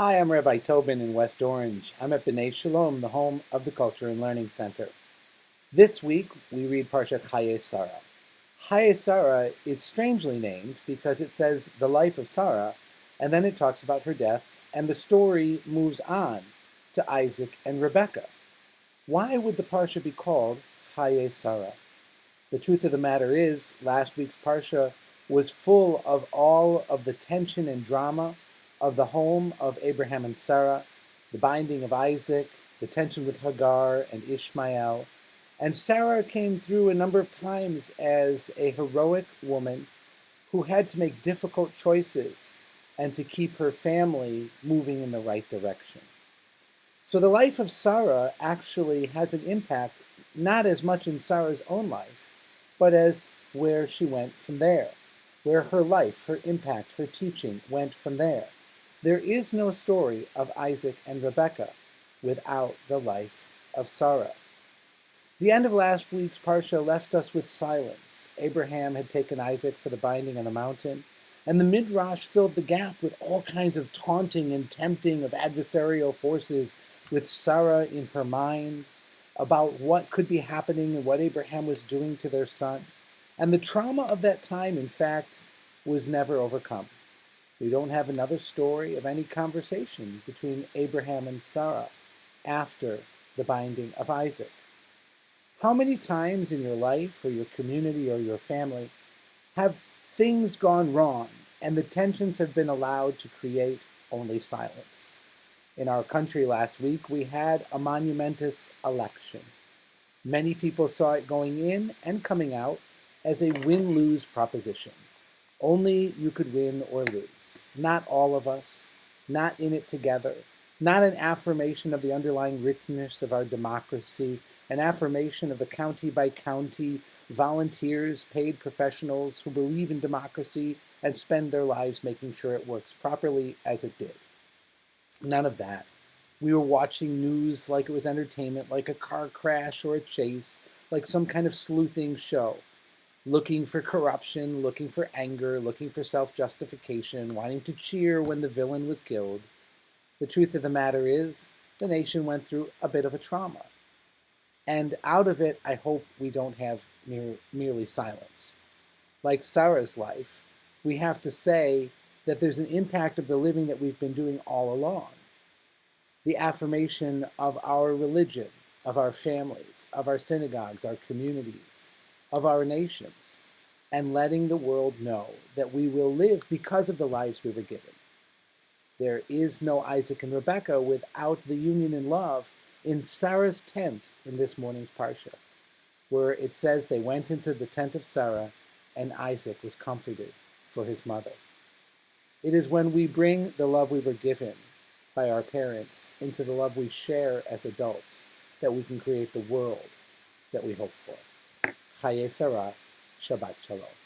Hi, I'm Rabbi Tobin in West Orange. I'm at B'nai Shalom, the home of the Culture and Learning Center. This week, we read Parshat Chayei-Sara. Chayei-Sara is strangely named because it says the life of Sarah, and then it talks about her death, and the story moves on to Isaac and Rebekah. Why would the Parsha be called Chayei-Sara? The truth of the matter is, last week's Parsha was full of all of the tension and drama of the home of Abraham and Sarah, the binding of Isaac, the tension with Hagar and Ishmael. And Sarah came through a number of times as a heroic woman who had to make difficult choices and to keep her family moving in the right direction. So the life of Sarah actually has an impact, not as much in Sarah's own life, but as where she went from there, where her life, her impact, her teaching went from there. There is no story of Isaac and Rebekah without the life of Sarah. The end of last week's Parsha left us with silence. Abraham had taken Isaac for the binding on the mountain, and the Midrash filled the gap with all kinds of taunting and tempting of adversarial forces with Sarah in her mind about what could be happening and what Abraham was doing to their son. And the trauma of that time, in fact, was never overcome. We don't have another story of any conversation between Abraham and Sarah after the binding of Isaac. How many times in your life or your community or your family have things gone wrong and the tensions have been allowed to create only silence? In our country last week, we had a monumentous election. Many people saw it going in and coming out as a win-lose proposition. Only you could win or lose. Not all of us, not in it together, not an affirmation of the underlying richness of our democracy, an affirmation of the county-by-county volunteers, paid professionals who believe in democracy and spend their lives making sure it works properly as it did. None of that. We were watching news like it was entertainment, like a car crash or a chase, like some kind of sleuthing show. Looking for corruption, looking for anger, looking for self-justification, wanting to cheer when the villain was killed. The truth of the matter is, the nation went through a bit of a trauma. And out of it, I hope we don't have merely silence. Like Sarah's life, we have to say that there's an impact of the living that we've been doing all along. The affirmation of our religion, of our families, of our synagogues, our communities, of our nations, and letting the world know that we will live because of the lives we were given. There is no Isaac and Rebekah without the union in love in Sarah's tent in this morning's Parsha, where it says they went into the tent of Sarah and Isaac was comforted for his mother. It is when we bring the love we were given by our parents into the love we share as adults that we can create the world that we hope for. Chayei-Sara, Shabbat Shalom.